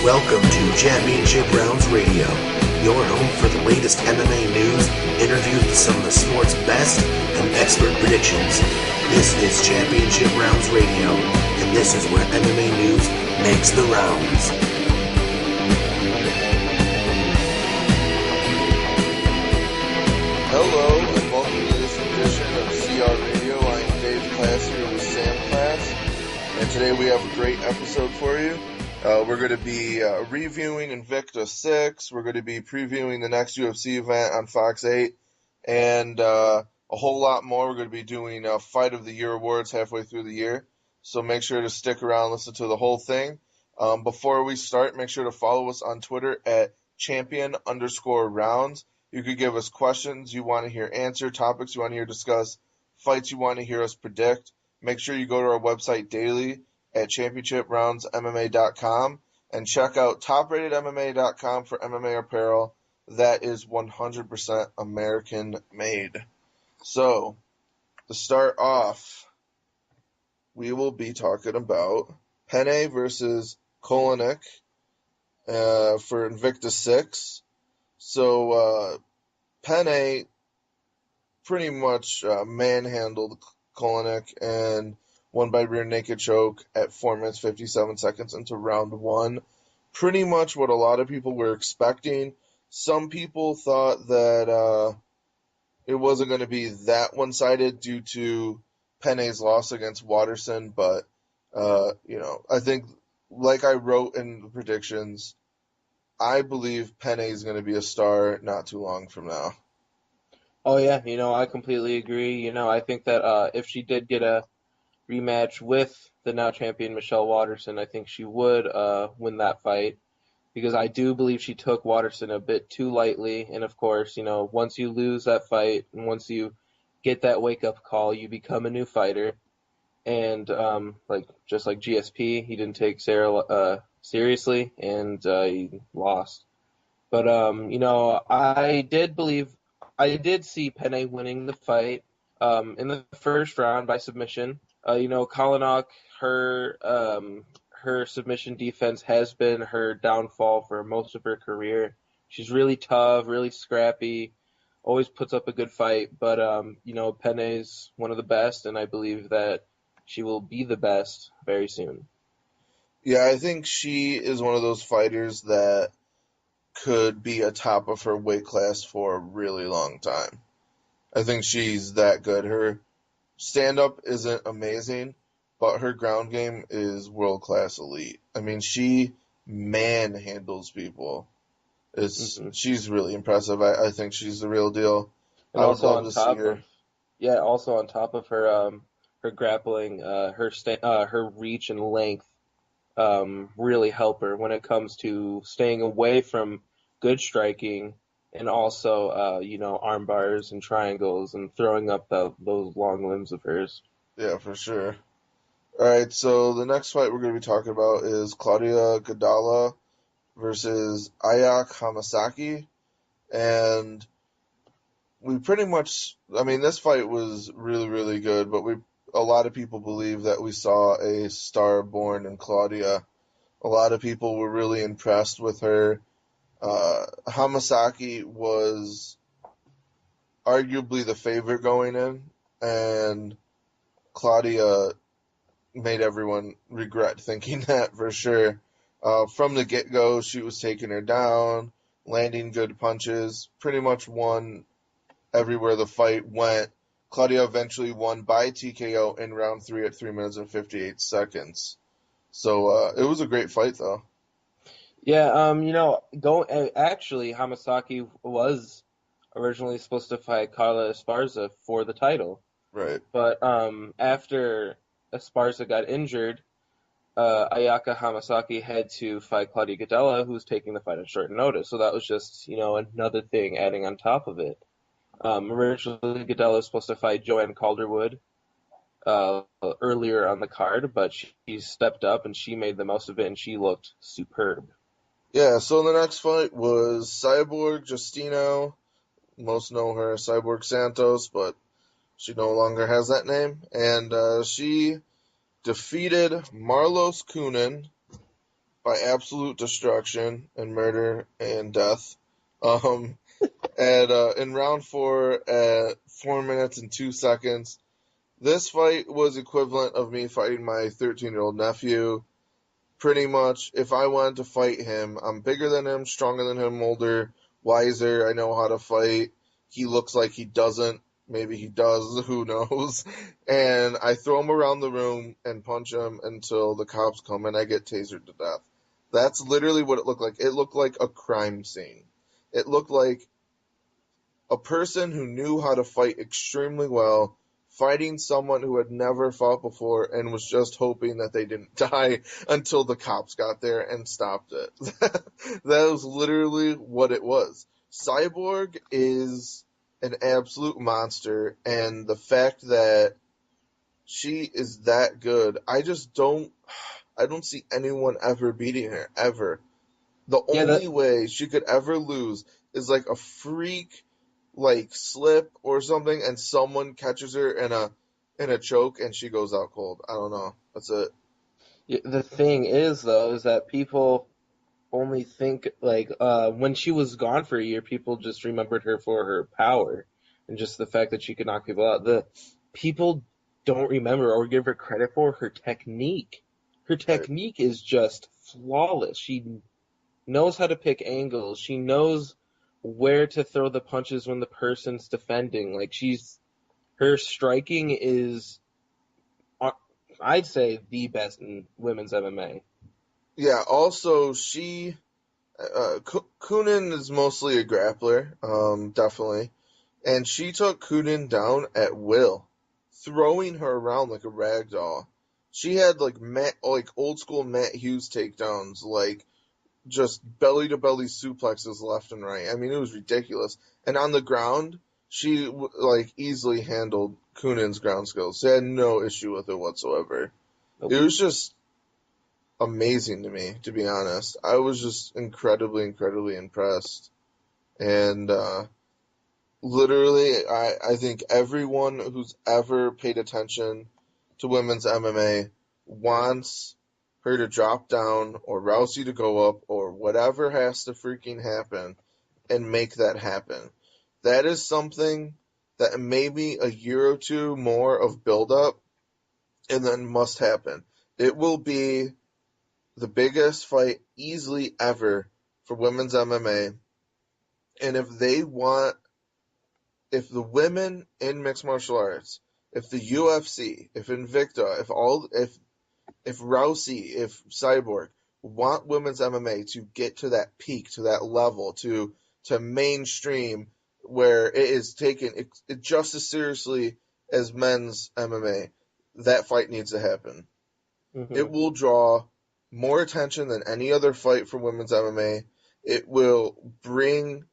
Welcome to Championship Rounds Radio, your home for the latest MMA news, interviews with some of the sport's best, and expert predictions. This is Championship Rounds Radio, and this is where MMA news makes the rounds. Hello, and welcome to this edition of CR Radio. I'm Dave Class here with Sam Class, and today we have a great episode for you. We're going to be reviewing Invicta 6. We're going to be previewing the next UFC event on Fox 8, and a whole lot more. We're going to be doing Fight of the Year awards halfway through the year, so make sure to stick around, listen to the whole thing. Before we start, make sure to follow us on Twitter at champion_rounds. You could give us questions you want to hear answered, topics you want to hear discussed, fights you want to hear us predict. Make sure you go to our website daily at championshiproundsmma.com and check out topratedmma.com for MMA apparel that is 100% American made. So, to start off, we will be talking about Penne versus Kolinick for Invicta 6. So, Penne pretty much manhandled Kolinick and won by rear naked choke at 4 minutes 57 seconds into round one. Pretty much what a lot of people were expecting. Some people thought that it wasn't going to be that one-sided due to Penne's loss against Waterson, but I think, like I wrote in the predictions, I believe Penne is going to be a star not too long from now. Oh, yeah, I completely agree. I think that if she did get a rematch with the now champion Michelle Waterson, I think she would win that fight, because I do believe she took Waterson a bit too lightly. And of course, once you lose that fight and once you get that wake-up call, you become a new fighter. And just like GSP, he didn't take Sarah seriously, and he lost. But I did see Penne winning the fight in the first round by submission. Kolinick, her submission defense has been her downfall for most of her career. She's really tough, really scrappy, always puts up a good fight. But Penne's one of the best, and I believe that she will be the best very soon. Yeah, I think she is one of those fighters that could be atop of her weight class for a really long time. I think she's that good. Her stand-up isn't amazing, but her ground game is world-class elite. I mean, she manhandles people. She's really impressive. I think she's the real deal. And also on top of her her grappling, her reach and length really help her when it comes to staying away from good striking, and also arm bars and triangles and throwing up those long limbs of hers. Yeah, for sure. All right, so the next fight we're going to be talking about is Claudia Gadelha versus Ayak Hamasaki. And we pretty much, this fight was really, really good, but a lot of people believe that we saw a star born in Claudia. A lot of people were really impressed with her. Hamasaki was arguably the favorite going in, and Claudia made everyone regret thinking that for sure. From the get-go, she was taking her down, landing good punches, pretty much won everywhere the fight went. Claudia eventually won by TKO in round 3 at 3 minutes and 58 seconds. So it was a great fight, though. Yeah, actually, Hamasaki was originally supposed to fight Carla Esparza for the title. Right. But after Esparza got injured, Ayaka Hamasaki had to fight Claudia Gadelha, who was taking the fight on short notice. So that was just, another thing adding on top of it. Originally, Gadelha was supposed to fight Joanne Calderwood earlier on the card, but she stepped up and she made the most of it, and she looked superb. Yeah, so the next fight was Cyborg Justino. Most know her as Cyborg Santos, but she no longer has that name. And she defeated Marlos Kunin by absolute destruction and murder and death. Um, in round 4 at 4 minutes and 2 seconds, this fight was equivalent of me fighting my 13-year-old nephew. Pretty much, if I wanted to fight him, I'm bigger than him, stronger than him, older, wiser. I know how to fight. He looks like he doesn't. Maybe he does. Who knows? And I throw him around the room and punch him until the cops come and I get tasered to death. That's literally what it looked like. It looked like a crime scene. It looked like a person who knew how to fight extremely well, fighting someone who had never fought before and was just hoping that they didn't die until the cops got there and stopped it. That was literally what it was. Cyborg is an absolute monster, and the fact that she is that good, I don't see anyone ever beating her, ever. The Yeah, only way she could ever lose is like a freak like slip or something and someone catches her in a choke and she goes out cold. I don't know. That's it. the thing is though, is that people only think like when she was gone for a year, people just remembered her for her power and just the fact that she could knock people out. The people don't remember or give her credit for her technique. Her Right. technique is just flawless. She knows how to pick angles. She knows where to throw the punches when the person's defending. Like her striking is, I'd say, the best in women's MMA. Yeah, also Kunin is mostly a grappler, definitely. And she took Kunin down at will, throwing her around like a rag doll. She had like old school Matt Hughes takedowns, like just belly to belly suplexes left and right. I mean, it was ridiculous. And on the ground, she like easily handled Kunin's ground skills. She had no issue with it whatsoever. Nope. It was just amazing to me, to be honest. I was just incredibly, incredibly impressed. And literally, I think everyone who's ever paid attention to women's MMA wants her to drop down or Rousey to go up or whatever has to freaking happen and make that happen. That is something that maybe a year or two more of build up and then must happen. It will be the biggest fight easily ever for women's MMA. And if the women in mixed martial arts, if the UFC, if Invicta, if Rousey, if Cyborg want women's MMA to get to that peak, to that level, to mainstream where it is taken it just as seriously as men's MMA, that fight needs to happen. Hmm. It will draw more attention than any other fight for women's MMA. It will bring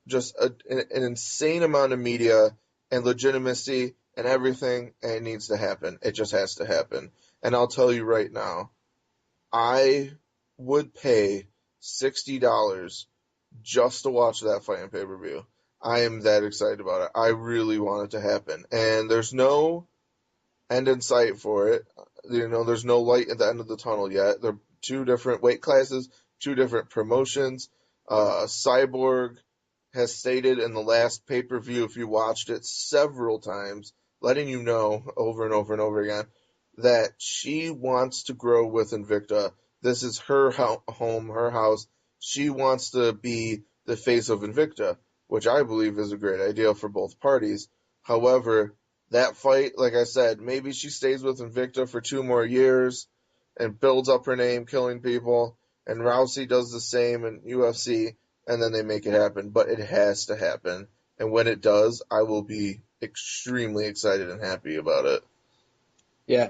just an insane amount of media and legitimacy and everything, and it needs to happen. It just has to happen. And I'll tell you right now, I would pay $60 just to watch that fight on pay-per-view. I am that excited about it. I really want it to happen. And there's no end in sight for it. There's no light at the end of the tunnel yet. They're two different weight classes, two different promotions. Cyborg has stated in the last pay-per-view, if you watched it several times, letting you know over and over and over again that she wants to grow with Invicta. This is her home, her house. She wants to be the face of Invicta, which I believe is a great idea for both parties. However, that fight, like I said, maybe she stays with Invicta for 2 more years and builds up her name, killing people, and Rousey does the same in UFC, and then they make it happen. But it has to happen, and when it does, I will be extremely excited and happy about it. Yeah,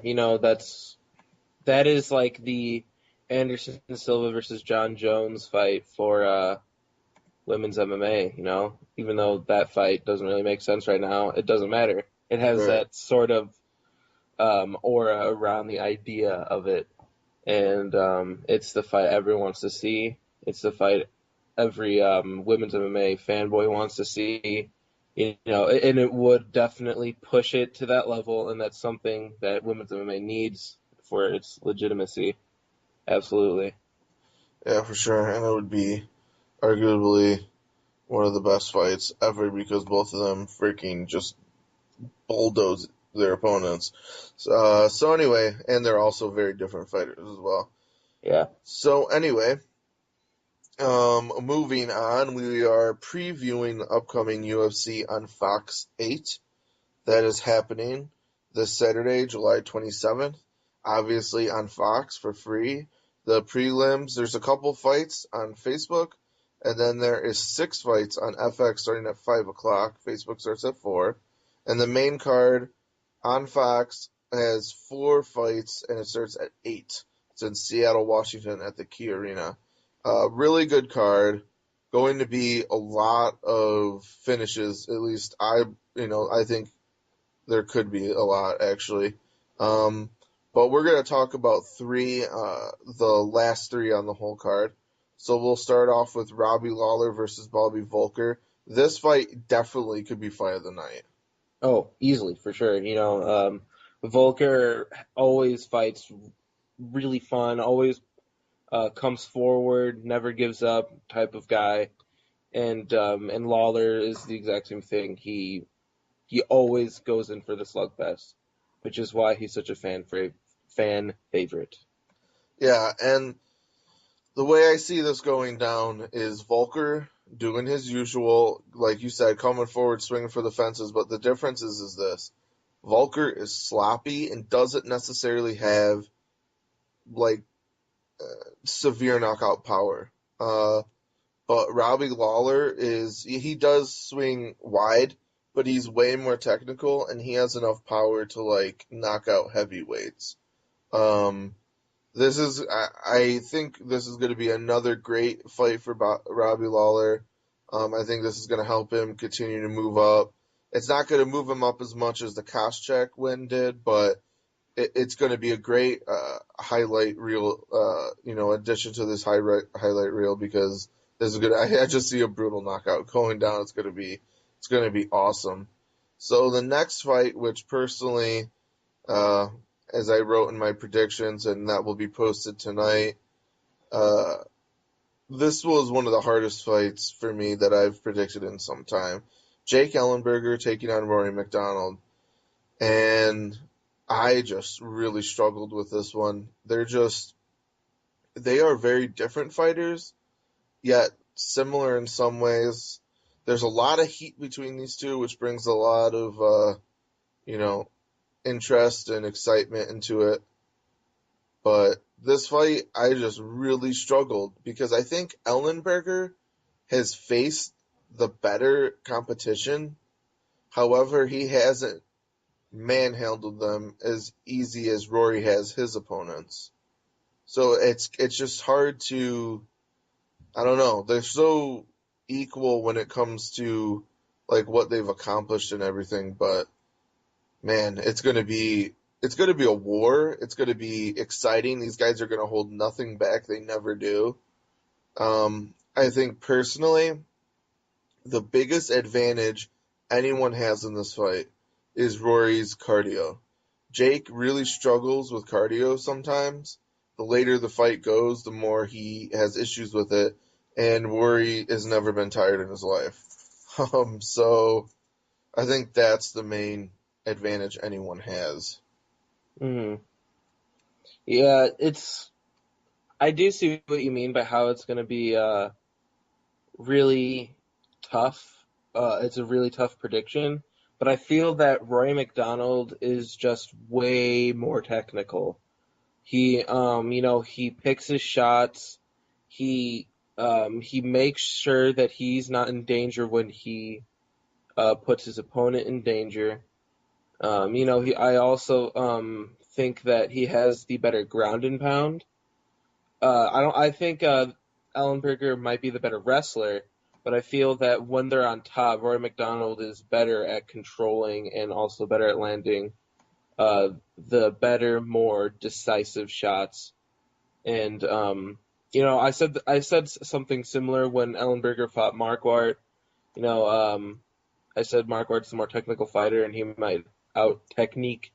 that is like the Anderson Silva versus John Jones fight for women's MMA. Even though that fight doesn't really make sense right now, it doesn't matter. It has Right. that sort of aura around the idea of it, and it's the fight everyone wants to see. It's the fight every women's MMA fanboy wants to see. And it would definitely push it to that level, and that's something that women's MMA needs for its legitimacy. Absolutely. Yeah, for sure. And it would be arguably one of the best fights ever because both of them freaking just bulldoze their opponents. So anyway, and they're also very different fighters as well. Yeah. So anyway, moving on, we are previewing the upcoming UFC on Fox 8. That is happening this Saturday, July 27th. Obviously on Fox for free. The prelims, there's a couple fights on Facebook, and then there is 6 fights on FX starting at 5 o'clock. Facebook starts at 4. And the main card on Fox has 4 fights, and it starts at 8. It's in Seattle, Washington at the Key Arena. Really good card. Going to be a lot of finishes. At least I think there could be a lot actually. Um, but we're gonna talk about 3, the last 3 on the whole card. So we'll start off with Robbie Lawler versus Bobby Volker. This fight definitely could be fight of the night. Oh, easily, for sure. Volker always fights really fun, always comes forward, never gives up type of guy. And Lawler is the exact same thing. He always goes in for the slugfest, which is why he's such a fan favorite. Yeah, and the way I see this going down is Volker doing his usual, like you said, coming forward, swinging for the fences. But the difference is this: Volker is sloppy and doesn't necessarily have like severe knockout power. But Robbie Lawler he does swing wide, but he's way more technical and he has enough power to like knock out heavyweights. Um, I think this is going to be another great fight for Robbie Lawler. I think this is going to help him continue to move up. It's not going to move him up as much as the Koscheck win did, but it's going to be a great highlight reel, addition to this highlight reel because this is good. I just see a brutal knockout going down. It's going to be awesome. So the next fight, which personally, uh, as I wrote in my predictions, and that will be posted tonight, uh, this was one of the hardest fights for me that I've predicted in some time. Jake Ellenberger taking on Rory McDonald. And I just really struggled with this one. They are very different fighters, yet similar in some ways. There's a lot of heat between these two, which brings a lot of, you know, interest and excitement into it. But this fight, I just really struggled because I think Ellenberger has faced the better competition. However, he hasn't manhandled them as easy as Rory has his opponents. So it's just hard to I don't know. They're so equal when it comes to like what they've accomplished and everything, but man, it's gonna be a war. It's gonna be exciting. These guys are gonna hold nothing back. They never do. I think personally, the biggest advantage anyone has in this fight is Rory's cardio. Jake really struggles with cardio sometimes. The later the fight goes, the more he has issues with it, and Rory has never been tired in his life. So I think that's the main advantage anyone has. Hmm. Yeah, I do see what you mean by how it's going to be really tough. It's a really tough prediction, but I feel that Roy McDonald is just way more technical. He picks his shots. He makes sure that he's not in danger when he puts his opponent in danger. I also think that he has the better ground and pound. I think Ellenberger might be the better wrestler, but I feel that when they're on top, Roy McDonald is better at controlling and also better at landing uh, the better, more decisive shots. And I said something similar when Ellenberger fought Marquardt. You know, I said Marquardt's the more technical fighter, and he might out technique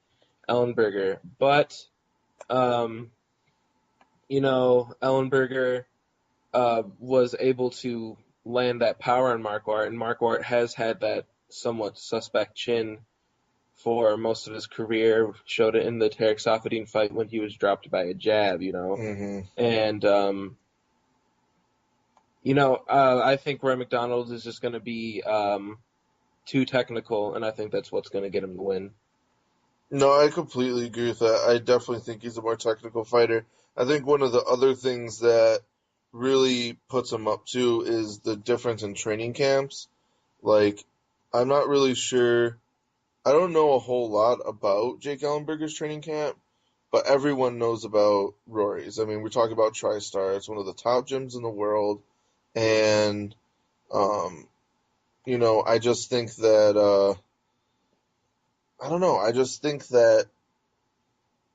Ellenberger. But um, Ellenberger. was able to land that power on Marquardt, and Marquardt has had that somewhat suspect chin for most of his career. Showed it in the Tarek Safadine fight when he was dropped by a jab, Mm-hmm. And, I think Roy McDonald is just going to be too technical, and I think that's what's going to get him the win. No, I completely agree with that. I definitely think he's a more technical fighter. I think one of the other things that really puts him up too is the difference in training camps. Like, I'm not really sure. I don't know a whole lot about Jake Ellenberger's training camp, but everyone knows about Rory's. I mean, we're talking about TriStar. It's one of the top gyms in the world, and um, I just think that I don't know. I just think that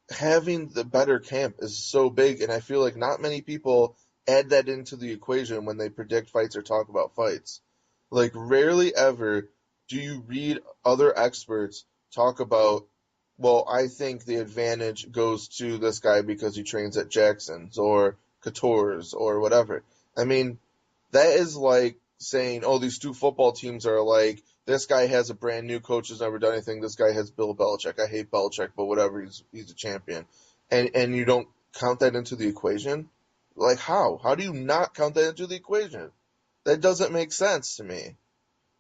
having the better camp is so big, and I feel like not many people add that into the equation when they predict fights or talk about fights. Like, rarely ever do you read other experts talk about, well, I think the advantage goes to this guy because he trains at Jackson's or Couture's or whatever. I mean, that is like saying, oh, these two football teams are like, this guy has a brand new coach who's never done anything. This guy has Bill Belichick. I hate Belichick, but whatever. He's a champion, and you don't count that into the equation. Like how? How do you not count that into the equation? That doesn't make sense to me.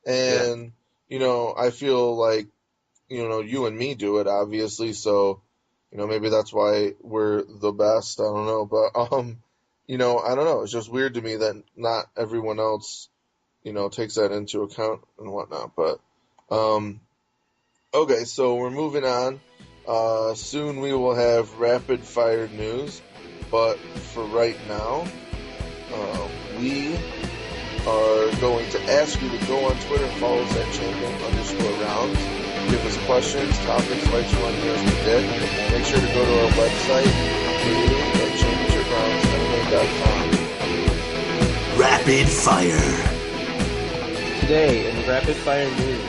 Yeah. And I feel like you and me do it obviously. So maybe that's why we're the best. I don't know, but I don't know. It's just weird to me that not everyone else takes that into account and whatnot. But okay, so we're moving on. Soon we will have rapid fire news, but for right now, we are going to ask you to go on Twitter and follow us at champion_rounds. Give us questions, topics, fights you want to hear us predict. Make sure to go to our website, at championshiprounds.com. Rapid fire. Today, in rapid fire news,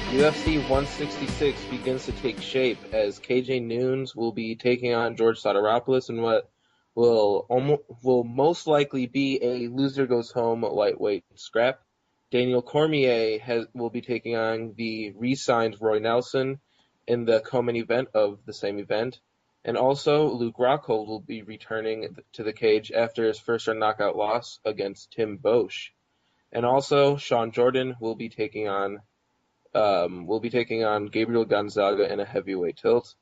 UFC 166 begins to take shape as KJ Noons will be taking on George Sotiropoulos in what will most likely be a loser goes home lightweight scrap. Daniel Cormier will be taking on the re-signed Roy Nelson in the co-main event of the same event. And also, Luke Rockhold will be returning to the cage after his first-round knockout loss against Tim Boesch. And also, Sean Jordan will be taking on Gabriel Gonzaga in a heavyweight tilt.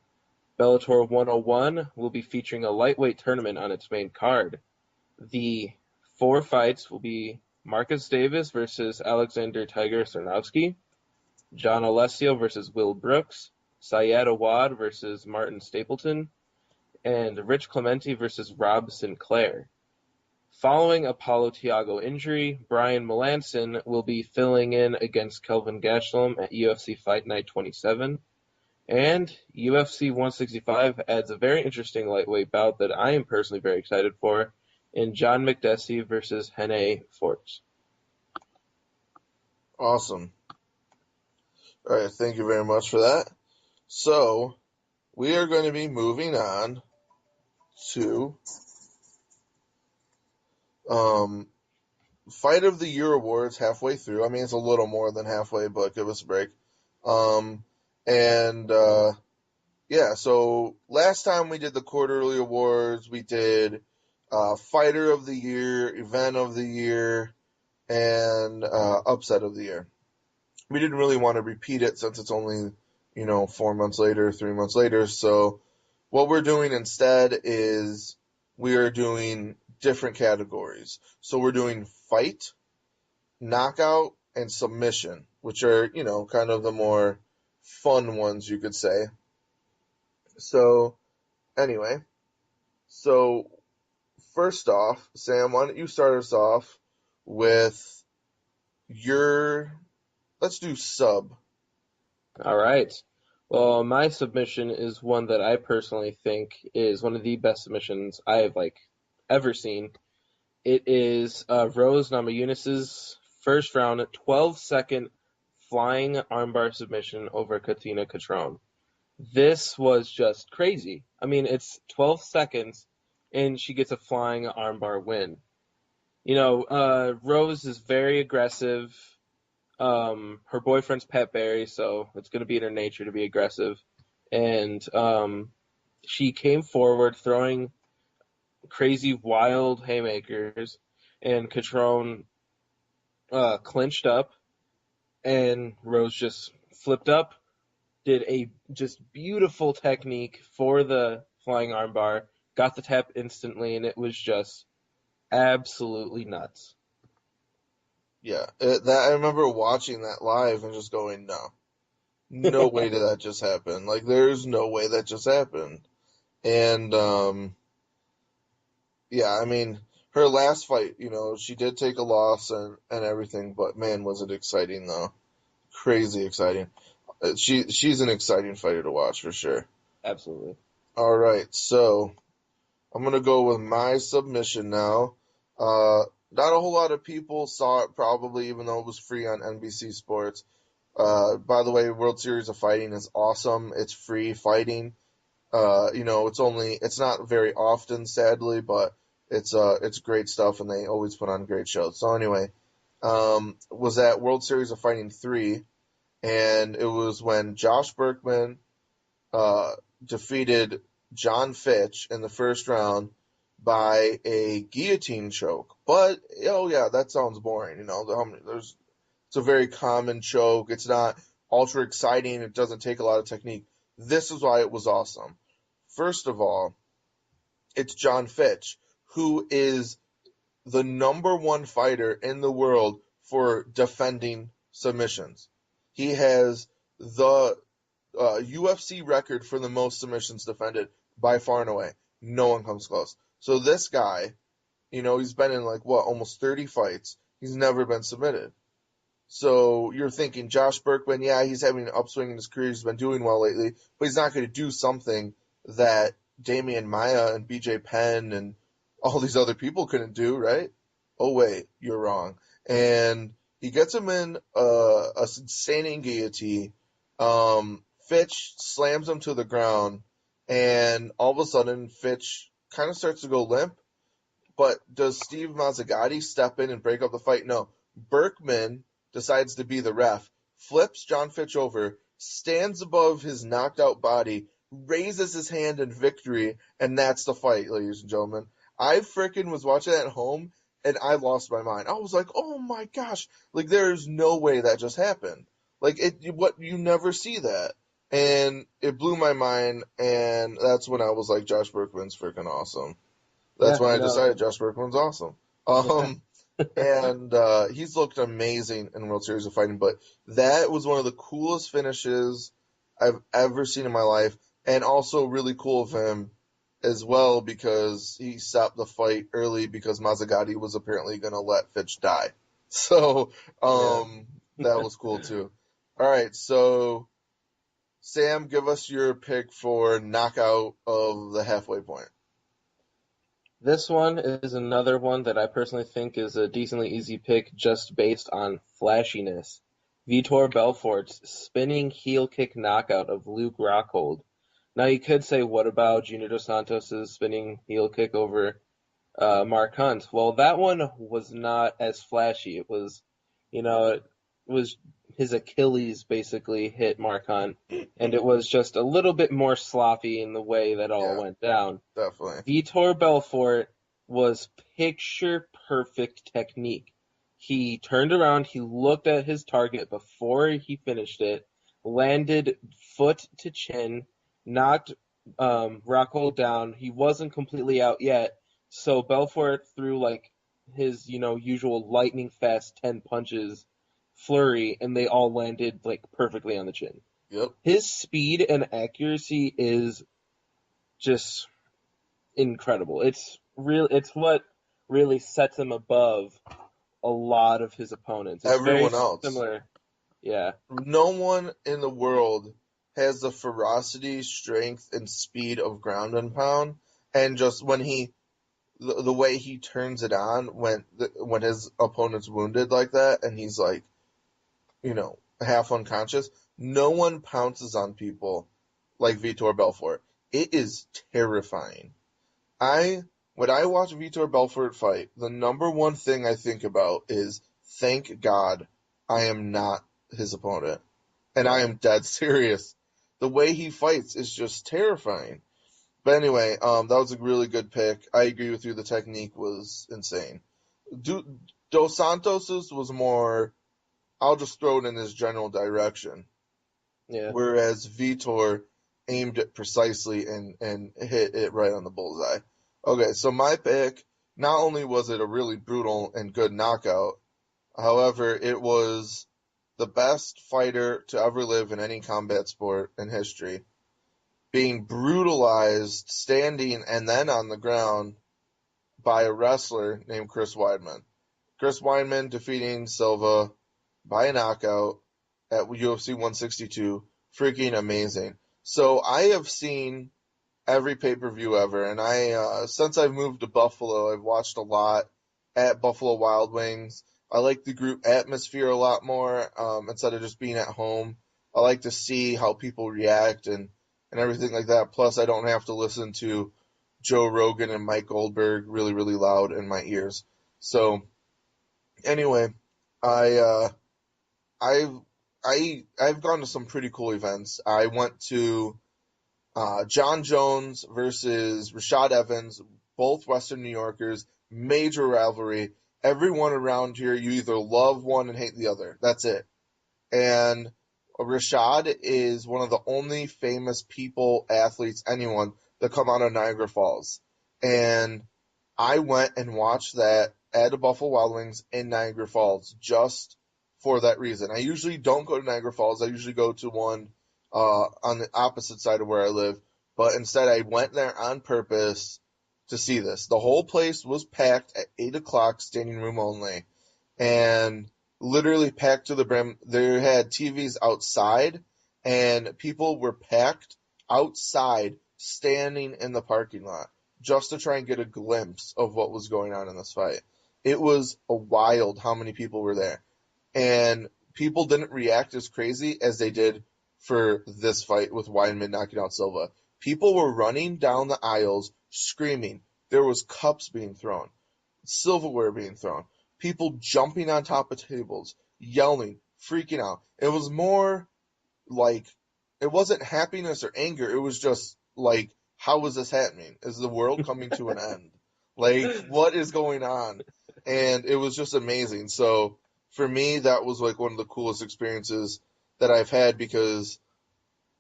Bellator 101 will be featuring a lightweight tournament on its main card. The 4 fights will be Marcus Davis versus Alexander Tiger Sarnowski, John Alessio versus Will Brooks, Syed Awad versus Martin Stapleton, and Rich Clemente versus Rob Sinclair. Following a Paulo Thiago injury, Brian Melanson will be filling in against Kelvin Gastelum at UFC Fight Night 27. And UFC 165 adds a very interesting lightweight bout that I am personally very excited for in John McDessie versus Hene Forts. Awesome. All right, thank you very much for that. So, we are going to be moving on to Fight of the Year awards halfway through. I mean, it's a little more than halfway, but give us a break. Yeah, so last time we did the quarterly awards, we did Fighter of the Year, Event of the Year, and Upset of the Year. We didn't really want to repeat it since it's only, 4 months later, 3 months later. So what we're doing instead is we are doing different categories. So we're doing fight, knockout, and submission, which are, kind of the more fun ones, you could say. So, anyway, first off, Sam, why don't you start us off with let's do sub. All right. Well, my submission is one that I personally think is one of the best submissions I have ever seen. It is Rose Namajunas' first round 12-second flying armbar submission over Katina Catron. This was just crazy. I mean, it's 12 seconds, and she gets a flying armbar win. Rose is very aggressive. Her boyfriend's Pat Barry, so it's going to be in her nature to be aggressive. And she came forward throwing crazy, wild haymakers, and Catrone clinched up, and Rose just flipped up, did a just beautiful technique for the flying armbar, got the tap instantly, and it was just absolutely nuts. Yeah, I remember watching that live and just going, no way did that just happen. Like, there's no way that just happened. And, yeah, I mean, her last fight, she did take a loss and everything, but man, was it exciting though. Crazy exciting. She's an exciting fighter to watch for sure. Absolutely. All right, so I'm gonna go with my submission now. Not a whole lot of people saw it probably, even though it was free on NBC Sports. By the way, World Series of Fighting is awesome. It's free fighting. It's not very often, sadly, but it's great stuff, and they always put on great shows. So anyway, was at World Series of Fighting 3, and it was when Josh Berkman defeated John Fitch in the first round by a guillotine choke. But oh yeah, that sounds boring. It's a very common choke. It's not ultra exciting. It doesn't take a lot of technique. This is why it was awesome. First of all, it's John Fitch, who is the number one fighter in the world for defending submissions. He has the UFC record for the most submissions defended by far and away. No one comes close. So this guy, he's been in almost 30 fights. He's never been submitted. So you're thinking Josh Berkman, yeah, he's having an upswing in his career. He's been doing well lately, but he's not going to do something that Damian Maia and BJ Penn and all these other people couldn't do, right? Oh, wait, you're wrong. And he gets him in a sustaining guillotine. Fitch slams him to the ground, and all of a sudden, Fitch kind of starts to go limp. But does Steve Mazzagatti step in and break up the fight? No. Berkman decides to be the ref, flips John Fitch over, stands above his knocked out body, raises his hand in victory, and that's the fight, ladies and gentlemen. I frickin' was watching that at home, and I lost my mind. I was like, oh my gosh, there's no way that just happened. You never see that. And it blew my mind, and that's when I was like, Josh Berkman's freaking awesome. That's when I decided Josh Berkman's awesome. And he's looked amazing in World Series of Fighting, but that was one of the coolest finishes I've ever seen in my life, and also really cool of him as well because he stopped the fight early because Mazzagatti was apparently going to let Fitch die. So that was cool too. All right, so Sam, give us your pick for knockout of the halfway point. This one is another one that I personally think is a decently easy pick just based on flashiness. Vitor Belfort's spinning heel kick knockout of Luke Rockhold. Now you could say, what about Junior Dos Santos' spinning heel kick over Mark Hunt? Well, that one was not as flashy. It was his Achilles basically hit Mark Hunt, and it was just a little bit more sloppy in the way that all went down. Definitely. Vitor Belfort was picture perfect technique. He turned around, he looked at his target before he finished it, landed foot to chin, knocked Rockhold down. He wasn't completely out yet, so Belfort threw his usual lightning fast 10 punches flurry, and they all landed perfectly on the chin. Yep. His speed and accuracy is just incredible. It's what really sets him above a lot of his opponents. It's everyone very else. Similar. Yeah. No one in the world has the ferocity, strength, and speed of ground and pound, and just when the way he turns it on when his opponent's wounded like that, and he's half unconscious. No one pounces on people like Vitor Belfort. It is terrifying. I When I watch Vitor Belfort fight, the number one thing I think about is, thank God I am not his opponent. And I Yeah. am dead serious. The way he fights is just terrifying. But anyway, that was a really good pick. I agree with you. The technique was insane. Dos Santos's was more, I'll just throw it in his general direction. Yeah. Whereas Vitor aimed it precisely and hit it right on the bullseye. Okay, so my pick, not only was it a really brutal and good knockout, however, it was the best fighter to ever live in any combat sport in history, being brutalized standing and then on the ground by a wrestler named Chris Weidman. Chris Weidman defeating Silva by a knockout at UFC 162. Freaking amazing. So I have seen every pay-per-view ever, and since I've moved to Buffalo, I've watched a lot at Buffalo Wild Wings. I like the group atmosphere a lot more, instead of just being at home. I like to see how people react and everything like that. Plus, I don't have to listen to Joe Rogan and Mike Goldberg really, really loud in my ears. So anyway, I I've I've gone to some pretty cool events. I went to John Jones versus Rashad Evans, both Western New Yorkers, major rivalry. Everyone around here, you either love one and hate the other. That's it. And Rashad is one of the only famous people, athletes, anyone that come out of Niagara Falls. And I went and watched that at the Buffalo Wild Wings in Niagara Falls just for that reason. I usually don't go to Niagara Falls. I usually go to one on the opposite side of where I live. But instead, I went there on purpose to see this. The whole place was packed at 8 o'clock, standing room only. And literally packed to the brim. They had TVs outside, and people were packed outside, standing in the parking lot, just to try and get a glimpse of what was going on in this fight. It was a wild how many people were there. And people didn't react as crazy as they did for this fight with Weidman knocking out Silva. People were running down the aisles, screaming. There was cups being thrown, silverware being thrown, people jumping on top of tables, yelling, freaking out. It was more like, it wasn't happiness or anger. It was just like, how is this happening? Is the world coming to an end? Like, what is going on? And it was just amazing. So for me, that was like one of the coolest experiences that I've had, because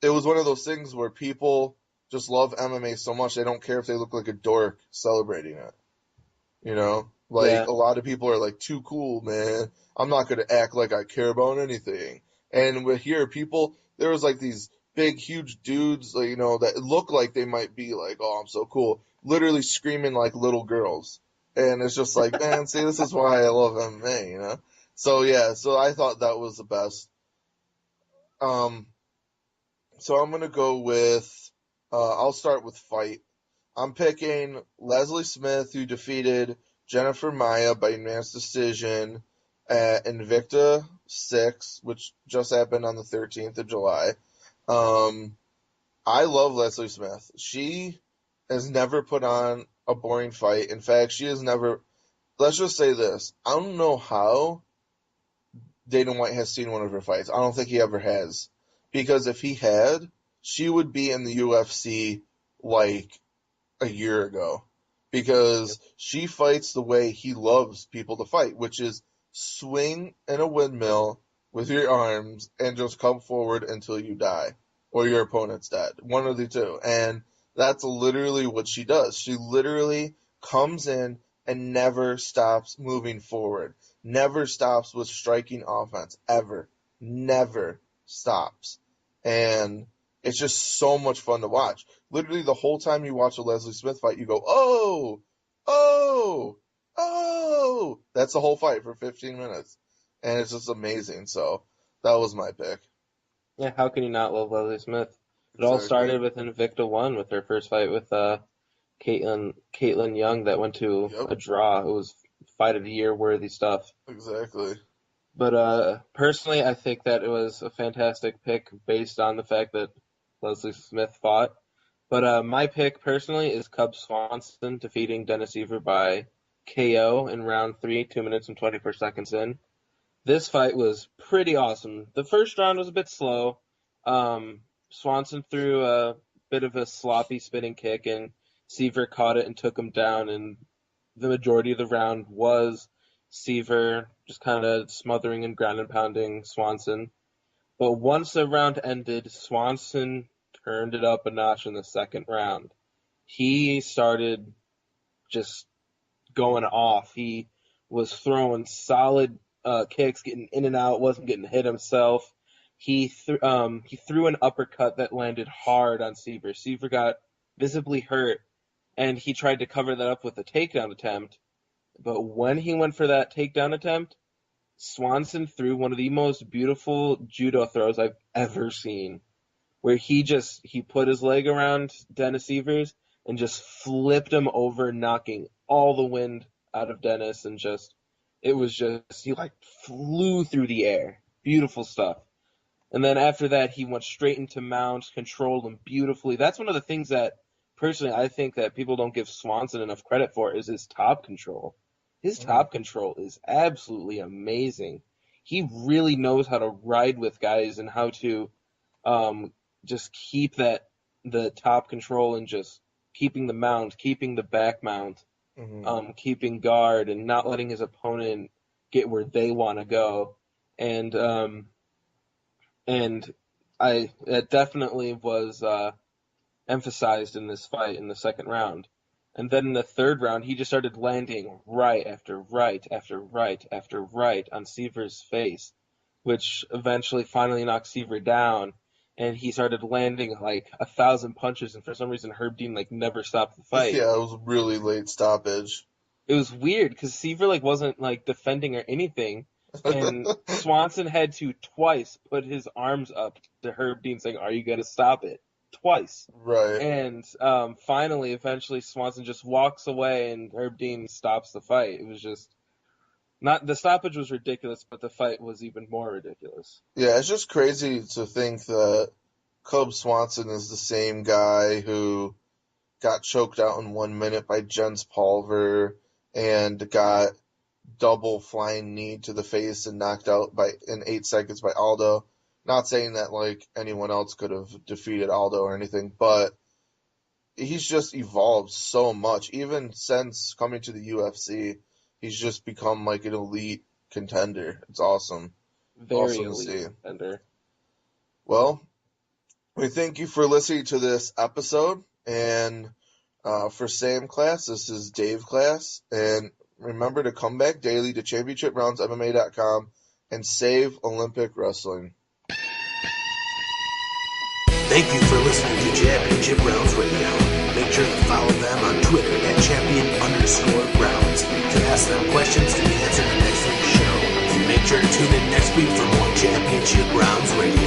it was one of those things where people just love MMA so much they don't care if they look like a dork celebrating it. You know, like Yeah. a lot of people are like, too cool, man. I'm not going to act like I care about anything. And with here, people, there was like these big, huge dudes, like, that look like they might be like, oh, I'm so cool, literally screaming like little girls. And it's just like, man, see, this is why I love MMA. So yeah, so I thought that was the best. Um, so I'm going to go with, I'll start with fight. I'm picking Leslie Smith, who defeated Jennifer Maia by unanimous decision at Invicta 6, which just happened on the 13th of July. I love Leslie Smith. She has never put on a boring fight. In fact, she has never. Let's just say this. I don't know how Dana White has seen one of her fights. I don't think he ever has. Because if he had, she would be in the UFC like a year ago, because she fights the way he loves people to fight, which is swing in a windmill with your arms and just come forward until you die or your opponent's dead. One of the two. And that's literally what she does. She literally comes in and never stops moving forward, never stops with striking offense, ever. Never stops. And it's just so much fun to watch. Literally, the whole time you watch a Leslie Smith fight, you go, oh, oh, oh. That's the whole fight for 15 minutes. And it's just amazing. So that was my pick. Yeah, how can you not love Leslie Smith? It all Exactly. started with Invicta 1 with her first fight with Caitlin Young that went to Yep, a draw. It was fight of the year worthy stuff. exactly. But personally, I think that it was a fantastic pick based on the fact that Leslie Smith fought. But my pick personally is Cub Swanson defeating Dennis Siver by KO in round 3, 2 minutes and 24 seconds in. This fight was pretty awesome. The first round was a bit slow. Swanson threw a bit of a sloppy spinning kick, and Siver caught it and took him down, and the majority of the round was Siver just kind of smothering and ground and pounding Swanson. But once the round ended, Swanson turned it up a notch in the second round. He started just going off. He was throwing solid kicks, getting in and out, wasn't getting hit himself. He threw an uppercut that landed hard on Siver. Siver got visibly hurt, and he tried to cover that up with a takedown attempt. But when he went for that takedown attempt, Swanson threw one of the most beautiful judo throws I've ever seen, where he put his leg around Dennis Siver's and just flipped him over, knocking all the wind out of Dennis, and he like flew through the air. Beautiful stuff. And then after that, he went straight into mount, controlled him beautifully. That's one of the things that, personally, I think that people don't give Swanson enough credit for is his top control. His top control is absolutely amazing. He really knows how to ride with guys and how to just keep the top control and just keeping the mount, keeping the back mount, keeping guard, and not letting his opponent get where they want to go. And it definitely was emphasized in this fight in the second round. And then in the third round, he just started landing right after right after right after right on Siver's face, which eventually finally knocked Siver down. And he started landing like 1,000 punches, and for some reason Herb Dean like never stopped the fight. Yeah, it was a really late stoppage. It was weird because Siver like wasn't like defending or anything, and Swanson had to twice put his arms up to Herb Dean saying, "Are you gonna stop it?" Twice. Right. And eventually Swanson just walks away and Herb Dean stops the fight. It was just the stoppage was ridiculous, but the fight was even more ridiculous. Yeah, it's just crazy to think that Cub Swanson is the same guy who got choked out in 1 minute by Jens Pulver and got double flying knee to the face and knocked out in 8 seconds by Aldo. Not saying that like anyone else could have defeated Aldo or anything, but he's just evolved so much. Even since coming to the UFC, he's just become like an elite contender. It's awesome. Very elite contender. Well, we thank you for listening to this episode. And for Sam Class, this is Dave Class. And remember to come back daily to ChampionshipRoundsMMA.com and save Olympic wrestling. Thank you for listening to Championship Rounds Radio. Make sure to follow them on Twitter at champion_rounds to ask them questions to be answered in next week's show. And make sure to tune in next week for more Championship Rounds Radio.